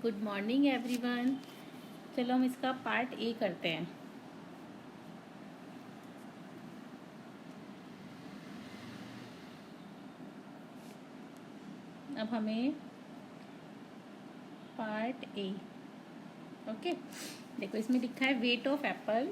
Good morning everyone. चलो हम इसका पार्ट ए करते हैं। अब हमें पार्ट ए, ओके। देखो इसमें लिखा है वेट ऑफ एप्पल।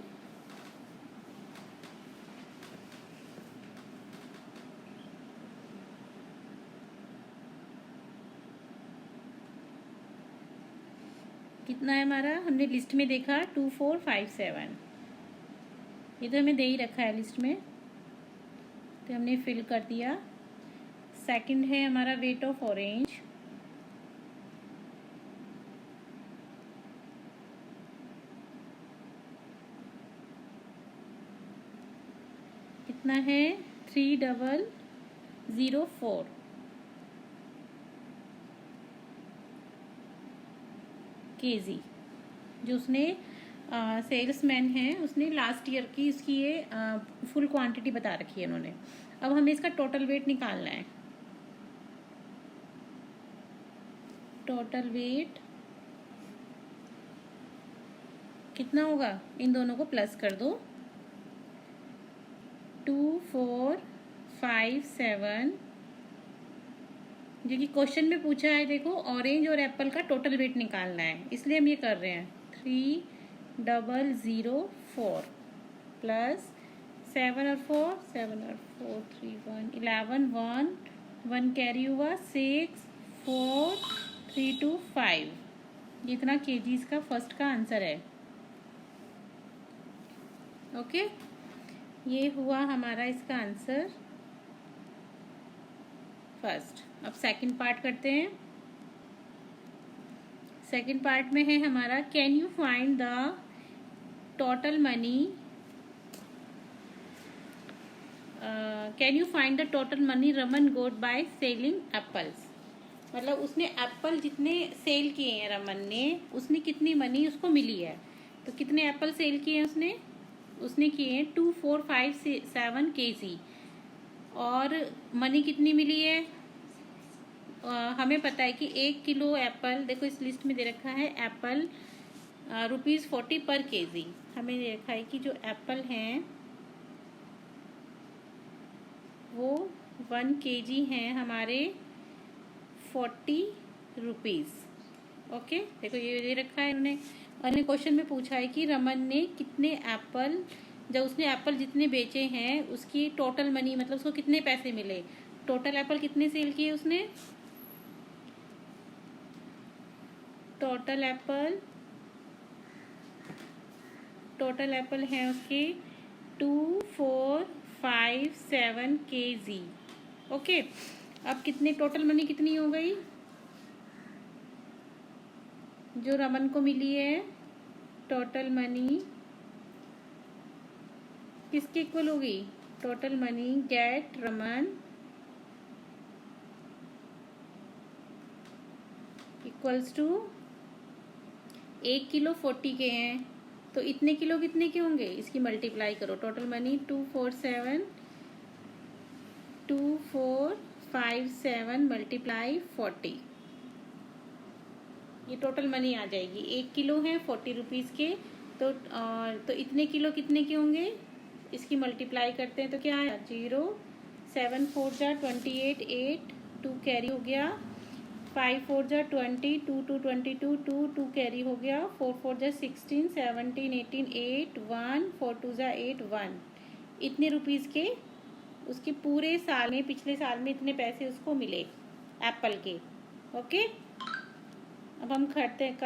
कितना है हमारा, हमने लिस्ट में देखा 2457। ये तो हमें दे ही रखा है लिस्ट में, तो हमने फिल कर दिया। सेकंड है हमारा वेट ऑफ ऑरेंज। कितना है 3004 केजी। जो उसने सेल्समैन है, उसने लास्ट ईयर की इसकी ये फुल क्वांटिटी बता रखी है उन्होंने। अब हमें इसका टोटल वेट निकालना है। टोटल वेट कितना होगा, इन दोनों को प्लस कर दो। 2457 जो कि क्वेश्चन में पूछा है। देखो ऑरेंज और एप्पल का टोटल वेट निकालना है, इसलिए हम ये कर रहे हैं। 3004 प्लस 7 और 4 3 1 11 1 कैरी हुआ 6 4 3 2 5। इतना केजीज का फर्स्ट का आंसर है। ओके, ये हुआ हमारा इसका आंसर फर्स्ट। अब सेकंड पार्ट करते हैं। सेकंड पार्ट में है हमारा can you find the total money, can you find the total money Raman got by selling apples. मतलब उसने एप्पल जितने सेल किए हैं रमन ने, उसने कितनी मनी उसको मिली है। तो कितने एप्पल सेल किए हैं उसने किए हैं 2457 केजी। और मनी कितनी मिली है, हमें पता है कि 1 किलो एप्पल, देखो इस लिस्ट में दे रखा है एप्पल ₹40 पर केजी। हमें दे रखा है कि जो एप्पल हैं वो 1 केजी हैं हमारे 40 रुपीज़। ओके, देखो ये दे रखा है उन्होंने। और क्वेश्चन में पूछा है कि रमन ने कितने एप्पल, जब उसने एप्पल जितने बेचे हैं उसकी टोटल मनी, मतलब उसको कितने पैसे मिले। टोटल एप्पल कितने सेल किए उसने, टोटल एप्पल हैं उसके 2457 केजी। ओके, अब कितने टोटल मनी कितनी हो गई जो रमन को मिली है। टोटल मनी किसके इक्वल होगी, total money get Raman equals to 1 kilo 40 के हैं, तो इतने किलो कितने के होंगे, इसकी मल्टीप्लाई करो। टोटल मनी 2457 मल्टीप्लाई 40, ये टोटल मनी आ जाएगी। 1 किलो है 40 रुपीज़ के, तो इतने किलो कितने के होंगे, इसकी मल्टीप्लाई करते हैं तो क्या आया 0 7 4 जा 28 8 2 कैरी हो गया, 5 4 जा 20 2 2 22 2 2 कैरी हो गया, 4 4 जा 16 17 18 8 1 4 2 जा 8 1। इतने रुपीज़ के उसके पूरे साल में, पिछले साल में इतने पैसे उसको मिले एप्पल के। ओके, अब हम करते हैं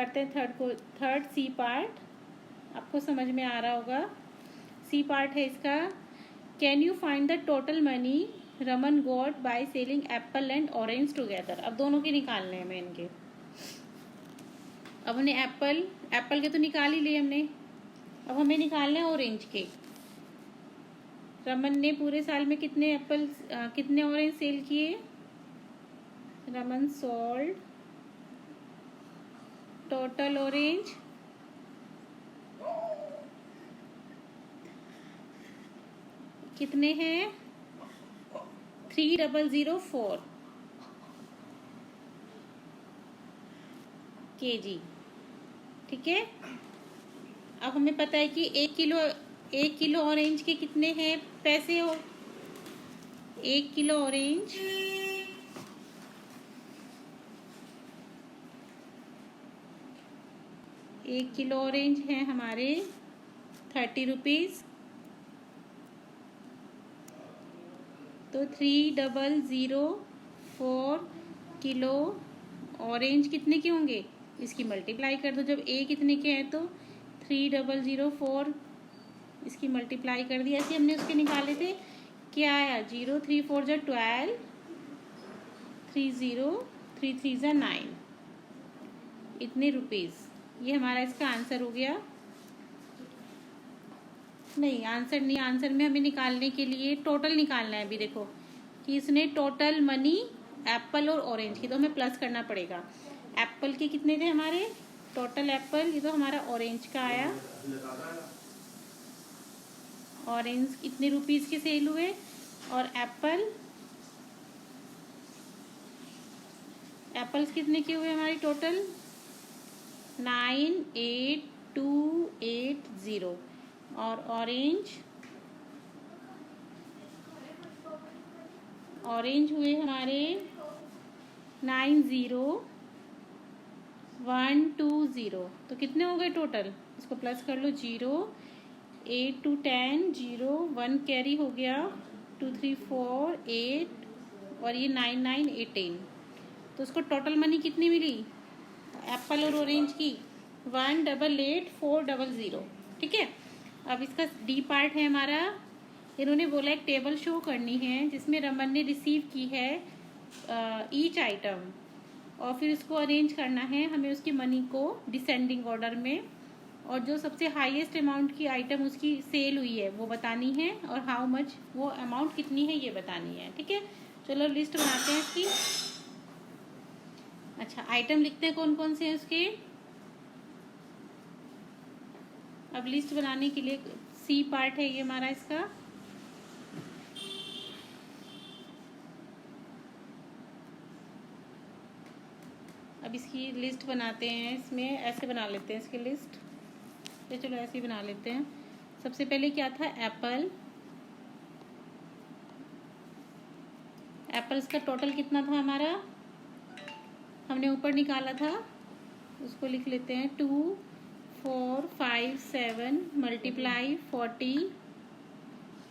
थर्ड सी पार्ट। आपको समझ में आ रहा होगा। सी पार्ट है इसका, can you find the total money Raman got by selling Apple and orange together. अब दोनों के निकालने हैं हमें इनके। अब हमने एप्पल के तो निकाल ही लिए हमने, अब हमें निकालना है ऑरेंज के। रमन ने पूरे साल में कितने ऑरेंज सेल किए। रमन सोल्ड टोटल ऑरेंज कितने हैं 3004। kg। ठीक है, अब हमें पता है कि 1 किलो ऑरेंज के कितने हैं पैसे हो। 1 किलो ऑरेंज 1 किलो ऑरेंज है हमारे 30 रुपीज़। तो 3004 किलो ऑरेंज कितने के होंगे, इसकी मल्टीप्लाई कर दो। जब ए कितने के हैं तो 3004, इसकी मल्टीप्लाई कर दी। ऐसे हमने उसके निकाले थे, क्या आया 0 3 4 जा 12, 3 0 3 3 जा 9, इतने रुपीज़। ये हमारा इसका आंसर हो गया। नहीं, आंसर नहीं, आंसर में हमें निकालने के लिए टोटल निकालना है। अभी देखो कि इसने टोटल मनी एप्पल और ऑरेंज की, तो हमें प्लस करना पड़ेगा। एप्पल के कितने थे हमारे टोटल एप्पल, ये तो हमारा ऑरेंज का आया। ऑरेंज कितने रुपीस के सेल हुए, और एप्पल्स कितने के हुए हमारी टोटल 98280। और ऑरेंज हुए हमारे 90120। तो कितने हो गए टोटल, इसको प्लस कर लो। 0 8 2 10 0 1 कैरी हो गया, 2 3 4 8 और ये 9 9 18। तो उसको टोटल मनी कितनी मिली एप्पल और ऑरेंज की 188400। ठीक है, अब इसका डी पार्ट है हमारा। इन्होंने बोला एक टेबल शो करनी है जिसमें रमन ने रिसीव की है ईच आइटम, और फिर उसको अरेंज करना है हमें उसकी मनी को डिसेंडिंग ऑर्डर में, और जो सबसे हाईएस्ट अमाउंट की आइटम उसकी सेल हुई है वो बतानी है, और हाउ मच वो अमाउंट कितनी है ये बतानी है। ठीक है, चलो लिस्ट बनाते हैं इसकी। अच्छा, आइटम लिखते हैं कौन कौन से हैं उसके। अब लिस्ट बनाने के लिए सी पार्ट है ये हमारा इसका। अब इसकी लिस्ट बनाते हैं, इसमें ऐसे बना लेते हैं इसकी लिस्ट। तो चलो ऐसे ही बना लेते हैं। सबसे पहले क्या था एप्पल्स का टोटल कितना था हमारा, हमने ऊपर निकाला था, उसको लिख लेते हैं 2 4 5 7 मल्टीप्लाई 40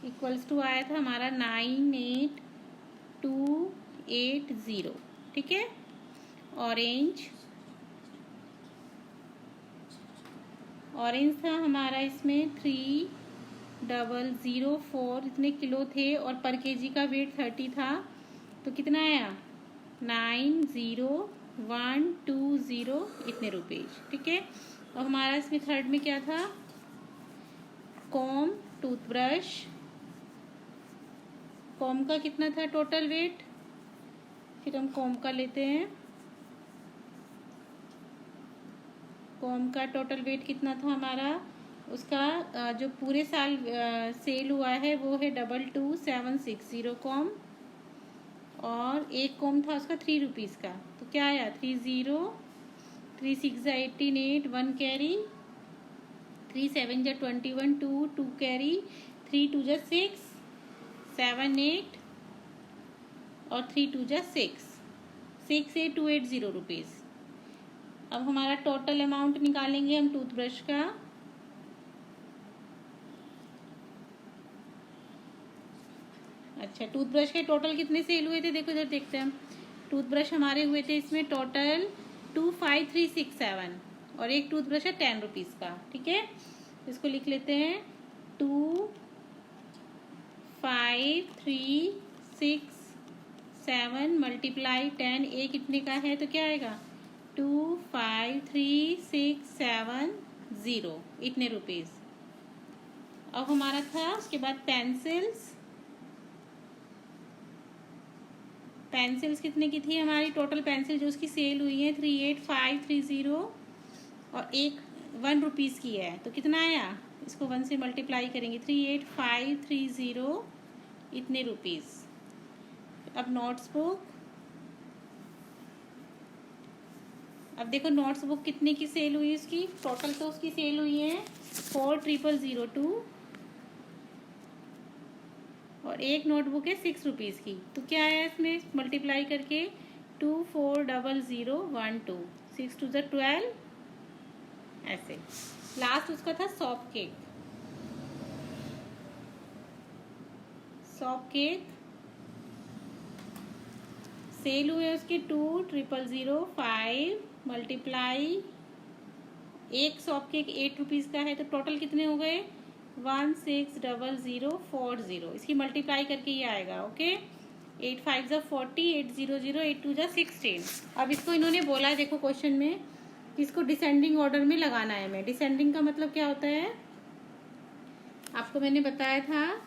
इक्वल्स टू आया था हमारा 98280। ठीक है, ऑरेंज था हमारा इसमें 3004, इतने किलो थे, और पर केजी का वेट 30 था, तो कितना आया 90120, इतने रुपीज। ठीक है, और हमारा इसमें थर्ड में क्या था कॉम टूथब्रश, कॉम का कितना था टोटल वेट, फिर हम कॉम का लेते हैं। कॉम का टोटल वेट कितना था हमारा, उसका जो पूरे साल सेल हुआ है वो है 22760 कॉम, और एक कॉम था उसका 3 रुपीज़ का, तो क्या आया 30 3 6 18 8 1 कैरी, 3 7 21 2 कैरी, 3 2 6 7 8 और 3 2 6 68280 रुपीज़। अब हमारा टोटल अमाउंट निकालेंगे हम टूथब्रश का। अच्छा, टूथब्रश के टोटल कितने सेल हुए थे, देखो इधर देखते हैं हम। टूथब्रश हमारे हुए थे इसमें टोटल 25367, और एक टूथब्रश है 10 रुपीज़ का। ठीक है, इसको लिख लेते हैं 2536 मल्टीप्लाई 10, ए कितने का है तो क्या आएगा 25367 इतने रुपीज़। अब हमारा था उसके बाद पेंसिल्स कितने की थी हमारी टोटल पेंसिल जो उसकी सेल हुई है 38530, और एक 1 रुपीज़ की है, तो कितना आया, इसको 1 से मल्टीप्लाई करेंगे 38530 इतने रुपीज़। अब अब देखो नोट्स बुक कितने की सेल हुई उसकी, टोटल तो उसकी सेल हुई है 4002 और एक नोटबुक है 6 रुपीज़ की। तो क्या है इसमें मल्टीप्लाई करके 240012 6 2 12 ऐसे। लास्ट उसका था soft cake, soft cake sale हुए उसके 2005 मल्टीप्लाई, एक सॉफ्ट केक 8 रुपीज़ का है तो टोटल कितने हो गए 160040। इसकी मल्टीप्लाई करके ये आएगा। ओके 8 5 40, 8 0 0, 8 2 16। अब इसको इन्होंने बोला है देखो क्वेश्चन में कि इसको डिसेंडिंग ऑर्डर में लगाना है। मैं डिसेंडिंग का मतलब क्या होता है आपको मैंने बताया था।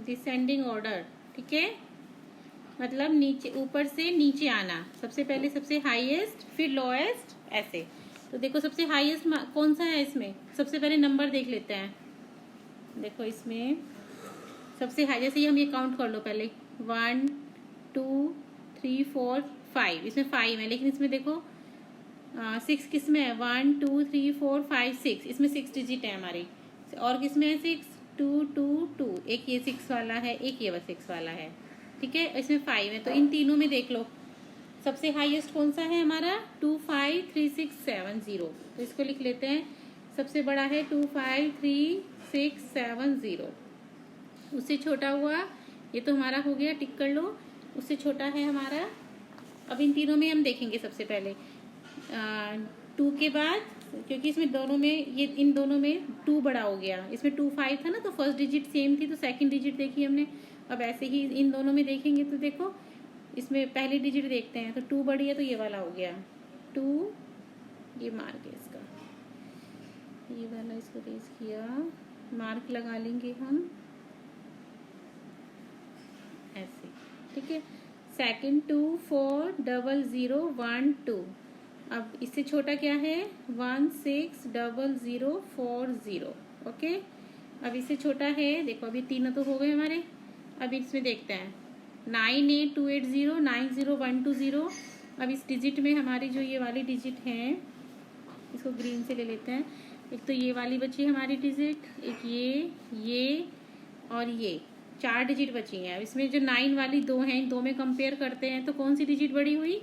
डिसेंडिंग ऑर्डर, ठीक है, मतलब नीचे ऊपर से नीचे आना, सबसे पहले सबसे हाईएस्ट फिर लोएस्ट ऐसे। तो देखो सबसे हाईएस्ट कौन सा है इसमें, सबसे पहले नंबर देख लेते हैं। देखो इसमें सबसे हाई, जैसे हम ये काउंट कर लो पहले 1 2 3 4 5, इसमें 5 है लेकिन इसमें देखो 6 किस में है 1 2 3 4 5 6, इसमें 6 डिजिट है हमारी। और किस में है 6 2 2 2, एक ये 6 वाला है एक ये 6 वाला है, ठीक है, इसमें 5 है। तो इन तीनों में देख लो सबसे हाईएस्ट कौन सा है हमारा 253670। तो इसको लिख लेते हैं, सबसे बड़ा है 253670। उससे छोटा हुआ ये तो हमारा हो गया, टिक कर लो। उससे छोटा है हमारा, अब इन तीनों में हम देखेंगे सबसे पहले 2 के बाद, क्योंकि इसमें दोनों में ये इन दोनों में 2 बड़ा हो गया, इसमें 2 5 था ना तो फर्स्ट डिजिट सेम थी तो सेकंड डिजिट देखी हमने। अब ऐसे ही इन दोनों में देखेंगे तो देखो इसमें पहली डिजिट देखते हैं तो 2 बड़ी है तो ये वाला हो गया 2, ये मार्क है इसका, ये वाला इसको रेज किया, मार्क लगा लेंगे हम ऐसे, ठीक है। सेकंड 240012, अब इससे छोटा क्या है 160040। ओके अब इससे छोटा है, देखो अभी तीनों तो हो गए हमारे। अब इसमें देखते हैं 98280 90120। अब इस डिजिट में हमारी जो ये वाली डिजिट है, इसको ग्रीन से ले लेते हैं। एक तो ये वाली बची हमारी डिजिट, एक ये और ये 4 डिजिट बची हैं। अब इसमें जो 9 वाली 2 हैं, इन 2 में कंपेयर करते हैं तो कौन सी डिजिट बड़ी हुई,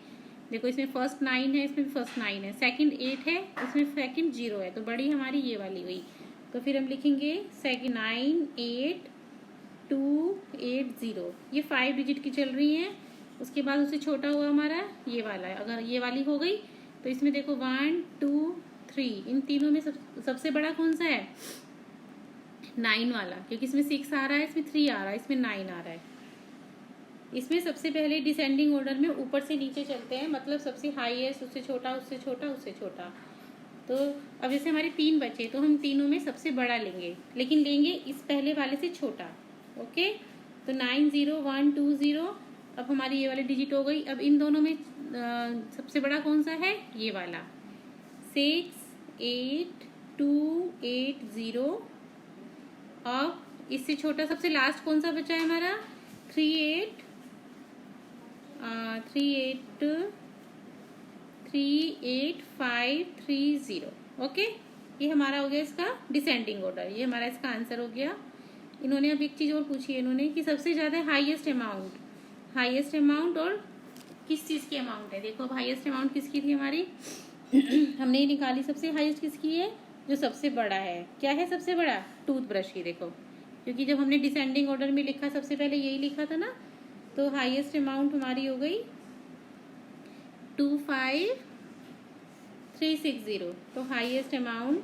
देखो इसमें फर्स्ट 9 है, इसमें फर्स्ट 9 है, सेकंड 8 है, इसमें सेकंड 0 है, तो बड़ी हमारी ये वाली हुई। तो फिर हम लिखेंगे 98280, ये 5 डिजिट की चल रही है। उसके बाद उससे छोटा हुआ हमारा ये वाला है। अगर ये वाली हो गई तो इसमें देखो 1 2 3, इन तीनों में सबसे बड़ा कौन सा है 9 वाला, क्योंकि इसमें 6 आ रहा है, इसमें 3 आ रहा है, इसमें 9 आ रहा है। इसमें सबसे पहले डिसेंडिंग ऑर्डर में ऊपर से नीचे चलते हैं, मतलब सबसे हाईएस्ट उससे छोटा उससे छोटा उससे छोटा। तो अब जैसे हमारे 3 बचे तो हम तीनों में सबसे बड़ा लेंगे, लेकिन लेंगे इस पहले वाले से छोटा। ओके तो 90120, अब हमारी ये वाली डिजिट हो गई। अब इन दोनों में सबसे बड़ा कौन सा है, ये वाला 68280। अब इससे छोटा सबसे लास्ट कौन सा बचा है हमारा 38530। ओके ये हमारा हो गया इसका डिसेंडिंग ऑर्डर, ये हमारा इसका आंसर हो गया। इन्होंने अब एक चीज और पूछी है इन्होंने कि सबसे ज्यादा हाईएस्ट अमाउंट और किस चीज की अमाउंट है। देखो अब हाईएस्ट अमाउंट किसकी थी हमारी हमने ये निकाली, सबसे हाईएस्ट किसकी है, जो सबसे बड़ा है। क्या है सबसे बड़ा, टूथब्रश की। देखो क्योंकि जब हमने डिसेंडिंग ऑर्डर में लिखा सबसे पहले यही लिखा था ना, तो हाईएस्ट अमाउंट हमारी हो गई 25360। तो हाईएस्ट अमाउंट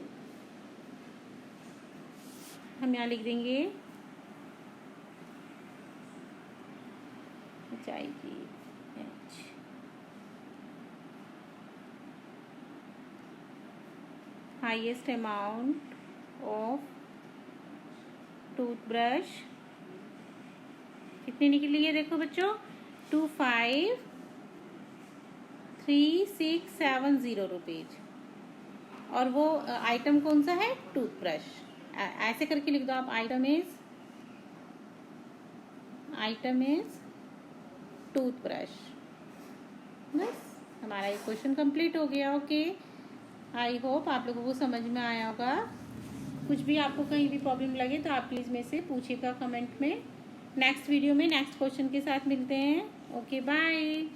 हम यहाँ लिख देंगे जाएगी हाईएस्ट अमाउंट ऑफ टूथब्रश कितनी निकली है, देखो बच्चों 253,670 रुपीज। और वो आइटम कौन सा है, टूथब्रश। ऐसे करके लिख दो आप, आइटम इज टूथब्रश। बस हमारा ये क्वेश्चन कंप्लीट हो गया। ओके, आई होप आप लोगों को समझ में आया होगा। कुछ भी आपको कहीं भी प्रॉब्लम लगे तो आप प्लीज़ मेरे से पूछिएगा कमेंट में। नेक्स्ट वीडियो में नेक्स्ट क्वेश्चन के साथ मिलते हैं। Okay, bye.